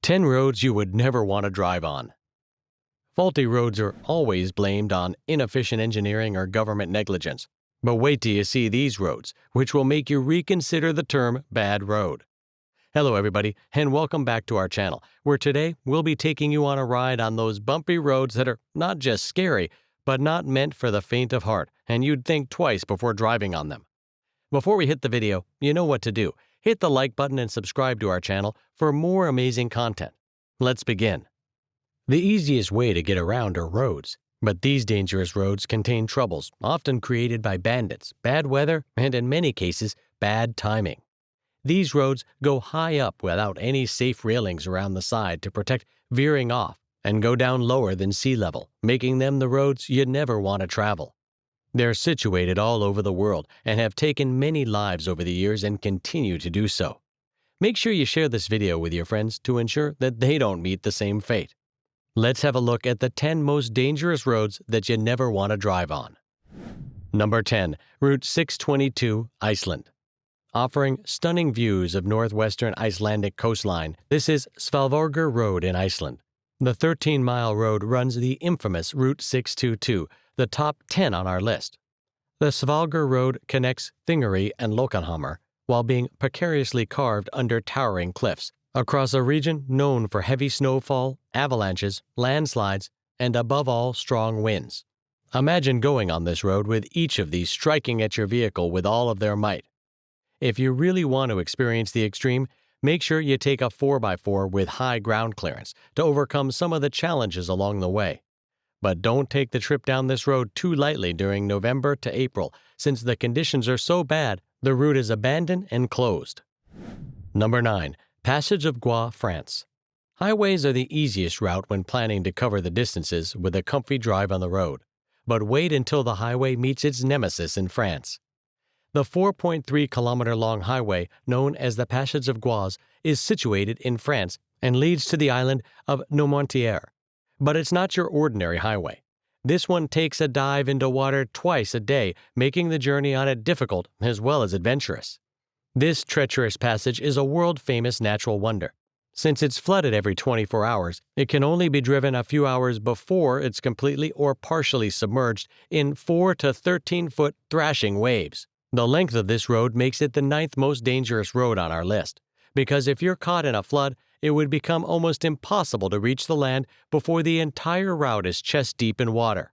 10 roads you would never want to drive on. Faulty roads are always blamed on inefficient engineering or government negligence. But wait till you see these roads, which will make you reconsider the term bad road. Hello everybody, and welcome back to our channel, where today we'll be taking you on a ride on those bumpy roads that are not just scary, but not meant for the faint of heart, and you'd think twice before driving on them. Before we hit the video, you know what to do. Hit the like button and subscribe to our channel for more amazing content. Let's begin. The easiest way to get around are roads, but these dangerous roads contain troubles, often created by bandits, bad weather, and in many cases, bad timing. These roads go high up without any safe railings around the side to protect veering off, and go down lower than sea level, making them the roads you'd never want to travel. They're situated all over the world and have taken many lives over the years and continue to do so. Make sure you share this video with your friends to ensure that they don't meet the same fate. Let's have a look at the 10 most dangerous roads that you never want to drive on. Number 10. Route 622, Iceland. Offering stunning views of northwestern Icelandic coastline, this is Svalbardr Road in Iceland. The 13-mile road runs the infamous Route 622, the top 10 on our list. The Svalbardr Road connects Thingeyri and Lokahammer, while being precariously carved under towering cliffs, across a region known for heavy snowfall, avalanches, landslides, and above all, strong winds. Imagine going on this road with each of these striking at your vehicle with all of their might. If you really want to experience the extreme, make sure you take a 4x4 with high ground clearance to overcome some of the challenges along the way. But don't take the trip down this road too lightly during November to April, since the conditions are so bad, the route is abandoned and closed. Number 9. Passage of Gois, France. Highways are the easiest route when planning to cover the distances with a comfy drive on the road. But wait until the highway meets its nemesis in France. The 4.3-kilometer-long highway, known as the Passage of Gois, is situated in France and leads to the island of Noirmoutier. But it's not your ordinary highway. This one takes a dive into water twice a day, making the journey on it difficult as well as adventurous. This treacherous passage is a world-famous natural wonder. Since it's flooded every 24 hours, it can only be driven a few hours before it's completely or partially submerged in 4 to 13-foot thrashing waves. The length of this road makes it the 9th most dangerous road on our list, because if you're caught in a flood, it would become almost impossible to reach the land before the entire route is chest-deep in water.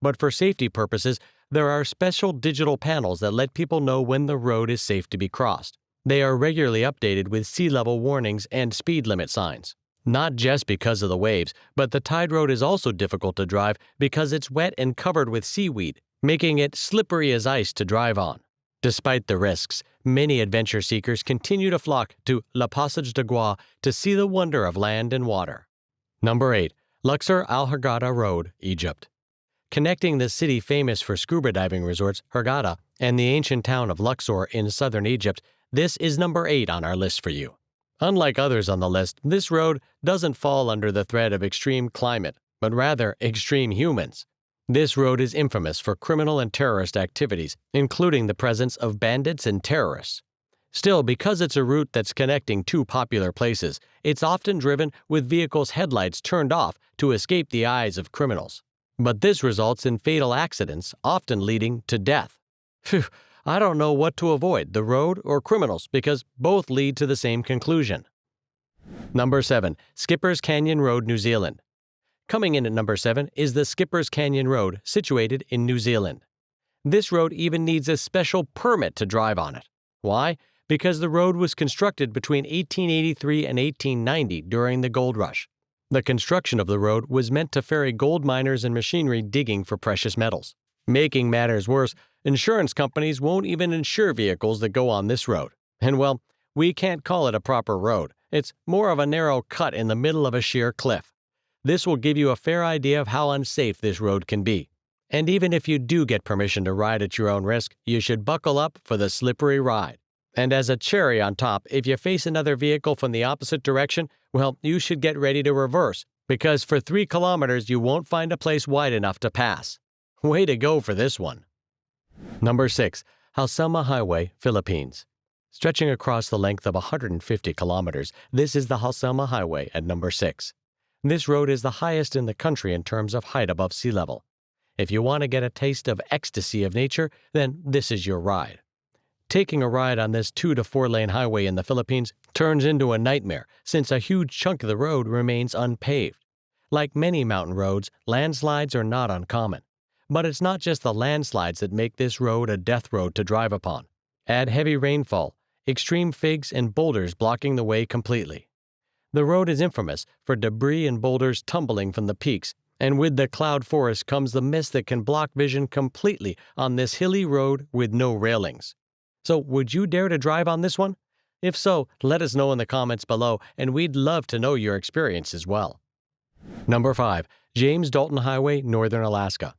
But for safety purposes, there are special digital panels that let people know when the road is safe to be crossed. They are regularly updated with sea level warnings and speed limit signs. Not just because of the waves, but the tide road is also difficult to drive because it's wet and covered with seaweed, making it slippery as ice to drive on. Despite the risks, many adventure seekers continue to flock to La Passage de Gois to see the wonder of land and water. Number 8. Luxor Al Hurghada Road, Egypt. Connecting the city famous for scuba diving resorts, Hurghada, and the ancient town of Luxor in southern Egypt, this is number 8 on our list for you. Unlike others on the list, this road doesn't fall under the threat of extreme climate, but rather extreme humans. This road is infamous for criminal and terrorist activities, including the presence of bandits and terrorists. Still, because it's a route that's connecting two popular places, it's often driven with vehicles' headlights turned off to escape the eyes of criminals. But this results in fatal accidents, often leading to death. Phew, I don't know what to avoid, the road or criminals, because both lead to the same conclusion. Number 7. Skipper's Canyon Road, New Zealand. Coming in at number 7 is the Skipper's Canyon Road, situated in New Zealand. This road even needs a special permit to drive on it. Why? Because the road was constructed between 1883 and 1890 during the gold rush. The construction of the road was meant to ferry gold miners and machinery digging for precious metals. Making matters worse, insurance companies won't even insure vehicles that go on this road. And well, we can't call it a proper road. It's more of a narrow cut in the middle of a sheer cliff. This will give you a fair idea of how unsafe this road can be. And even if you do get permission to ride at your own risk, you should buckle up for the slippery ride. And as a cherry on top, if you face another vehicle from the opposite direction, well, you should get ready to reverse, because for 3 kilometers you won't find a place wide enough to pass. Way to go for this one. Number 6. Halsema Highway, Philippines. Stretching across the length of 150 kilometers, this is the Halsema Highway at number 6. This road is the highest in the country in terms of height above sea level. If you want to get a taste of ecstasy of nature, then this is your ride. Taking a ride on this 2 to 4 lane highway in the Philippines turns into a nightmare since a huge chunk of the road remains unpaved. Like many mountain roads, landslides are not uncommon. But it's not just the landslides that make this road a death road to drive upon. Add heavy rainfall, extreme figs, and boulders blocking the way completely. The road is infamous for debris and boulders tumbling from the peaks, and with the cloud forest comes the mist that can block vision completely on this hilly road with no railings. So would you dare to drive on this one? If so, let us know in the comments below, and we'd love to know your experience as well. Number 5. James Dalton Highway, Northern Alaska.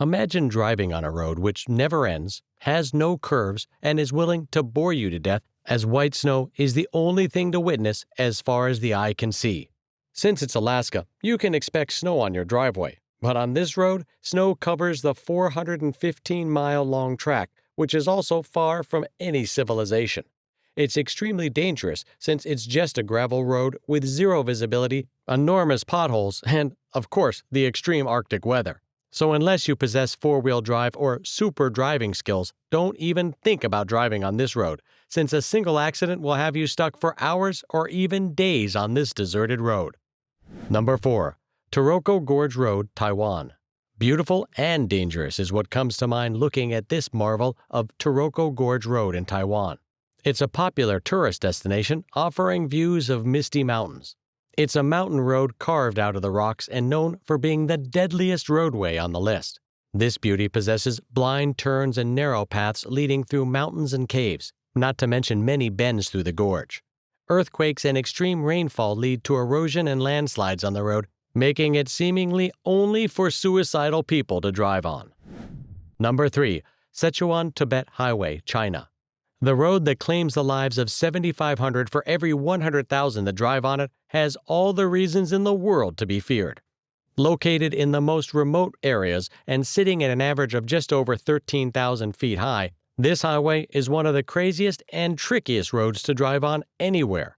Imagine driving on a road which never ends, has no curves, and is willing to bore you to death as white snow is the only thing to witness as far as the eye can see. Since it's Alaska, you can expect snow on your driveway, but on this road, snow covers the 415-mile-long track, which is also far from any civilization. It's extremely dangerous since it's just a gravel road with zero visibility, enormous potholes, and, of course, the extreme Arctic weather. So unless you possess four-wheel drive or super driving skills, don't even think about driving on this road, since a single accident will have you stuck for hours or even days on this deserted road. Number 4. Taroko Gorge Road, Taiwan. Beautiful and dangerous is what comes to mind looking at this marvel of Taroko Gorge Road in Taiwan. It's a popular tourist destination offering views of misty mountains. It's a mountain road carved out of the rocks and known for being the deadliest roadway on the list. This beauty possesses blind turns and narrow paths leading through mountains and caves, not to mention many bends through the gorge. Earthquakes and extreme rainfall lead to erosion and landslides on the road, making it seemingly only for suicidal people to drive on. Number 3. Sichuan-Tibet Highway, China. The road that claims the lives of 7,500 for every 100,000 that drive on it has all the reasons in the world to be feared. Located in the most remote areas and sitting at an average of just over 13,000 feet high, this highway is one of the craziest and trickiest roads to drive on anywhere.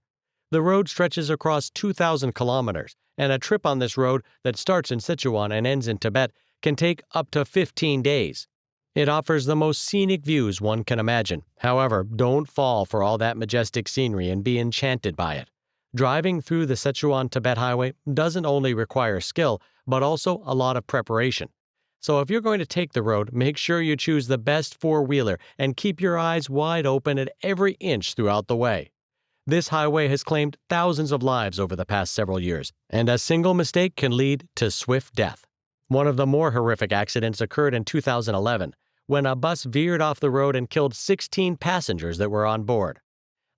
The road stretches across 2,000 kilometers, and a trip on this road that starts in Sichuan and ends in Tibet can take up to 15 days. It offers the most scenic views one can imagine. However, don't fall for all that majestic scenery and be enchanted by it. Driving through the Sichuan-Tibet Highway doesn't only require skill, but also a lot of preparation. So if you're going to take the road, make sure you choose the best four-wheeler and keep your eyes wide open at every inch throughout the way. This highway has claimed thousands of lives over the past several years, and a single mistake can lead to swift death. One of the more horrific accidents occurred in 2011, when a bus veered off the road and killed 16 passengers that were on board.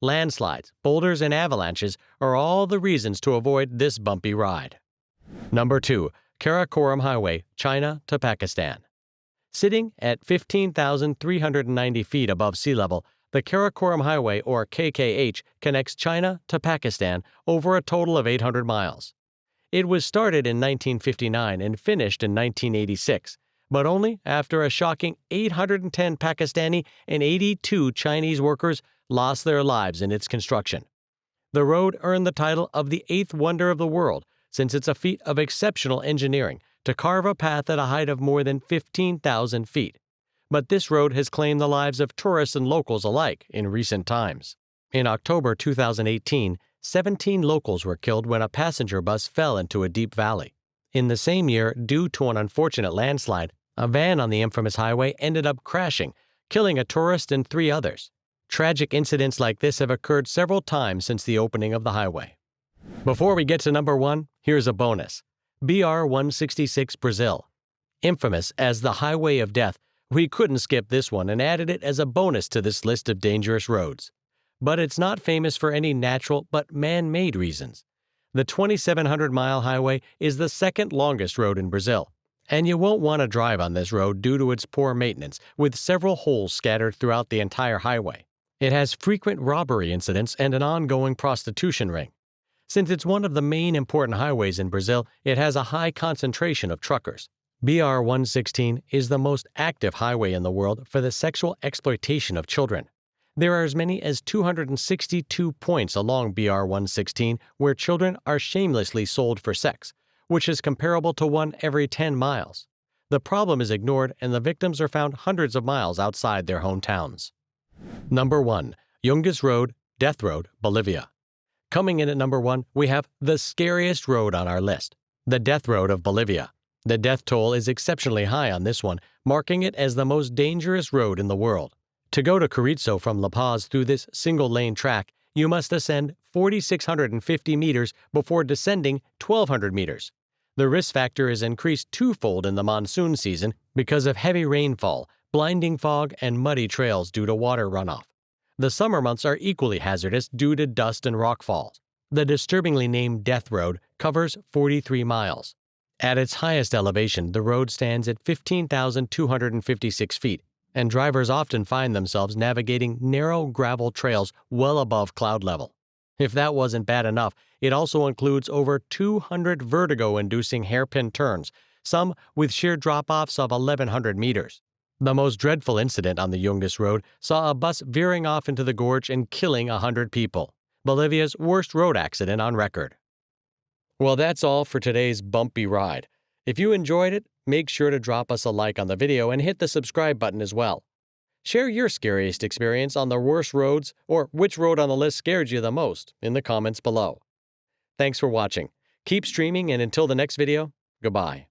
Landslides, boulders, and avalanches are all the reasons to avoid this bumpy ride. Number 2. Karakoram Highway, China to Pakistan. Sitting at 15,390 feet above sea level, the Karakoram Highway, or KKH, connects China to Pakistan over a total of 800 miles. It was started in 1959 and finished in 1986, but only after a shocking 810 Pakistani and 82 Chinese workers lost their lives in its construction. The road earned the title of the eighth wonder of the world, since it's a feat of exceptional engineering to carve a path at a height of more than 15,000 feet. But this road has claimed the lives of tourists and locals alike in recent times. In October 2018, 17 locals were killed when a passenger bus fell into a deep valley. In the same year, due to an unfortunate landslide, a van on the infamous highway ended up crashing, killing a tourist and 3 others. Tragic incidents like this have occurred several times since the opening of the highway. Before we get to number 1, here's a bonus. BR-166 Brazil. Infamous as the Highway of Death, we couldn't skip this one and added it as a bonus to this list of dangerous roads. But it's not famous for any natural but man-made reasons. The 2,700-mile highway is the second longest road in Brazil, and you won't want to drive on this road due to its poor maintenance, with several holes scattered throughout the entire highway. It has frequent robbery incidents and an ongoing prostitution ring. Since it's one of the main important highways in Brazil, it has a high concentration of truckers. BR-116 is the most active highway in the world for the sexual exploitation of children. There are as many as 262 points along BR 116 where children are shamelessly sold for sex, which is comparable to one every 10 miles. The problem is ignored and the victims are found hundreds of miles outside their hometowns. Number 1. Yungas Road, Death Road, Bolivia. Coming in at number 1, we have the scariest road on our list, the Death Road of Bolivia. The death toll is exceptionally high on this one, marking it as the most dangerous road in the world. To go to Carrizo from La Paz through this single-lane track, you must ascend 4,650 meters before descending 1,200 meters. The risk factor is increased twofold in the monsoon season because of heavy rainfall, blinding fog, and muddy trails due to water runoff. The summer months are equally hazardous due to dust and rockfalls. The disturbingly named Death Road covers 43 miles. At its highest elevation, the road stands at 15,256 feet, and drivers often find themselves navigating narrow gravel trails well above cloud level. If that wasn't bad enough, it also includes over 200 vertigo-inducing hairpin turns, some with sheer drop-offs of 1,100 meters. The most dreadful incident on the Yungas Road saw a bus veering off into the gorge and killing 100 people, Bolivia's worst road accident on record. Well, that's all for today's bumpy ride. If you enjoyed it, make sure to drop us a like on the video and hit the subscribe button as well. Share your scariest experience on the worst roads or which road on the list scared you the most in the comments below. Thanks for watching. Keep streaming, and until the next video, goodbye.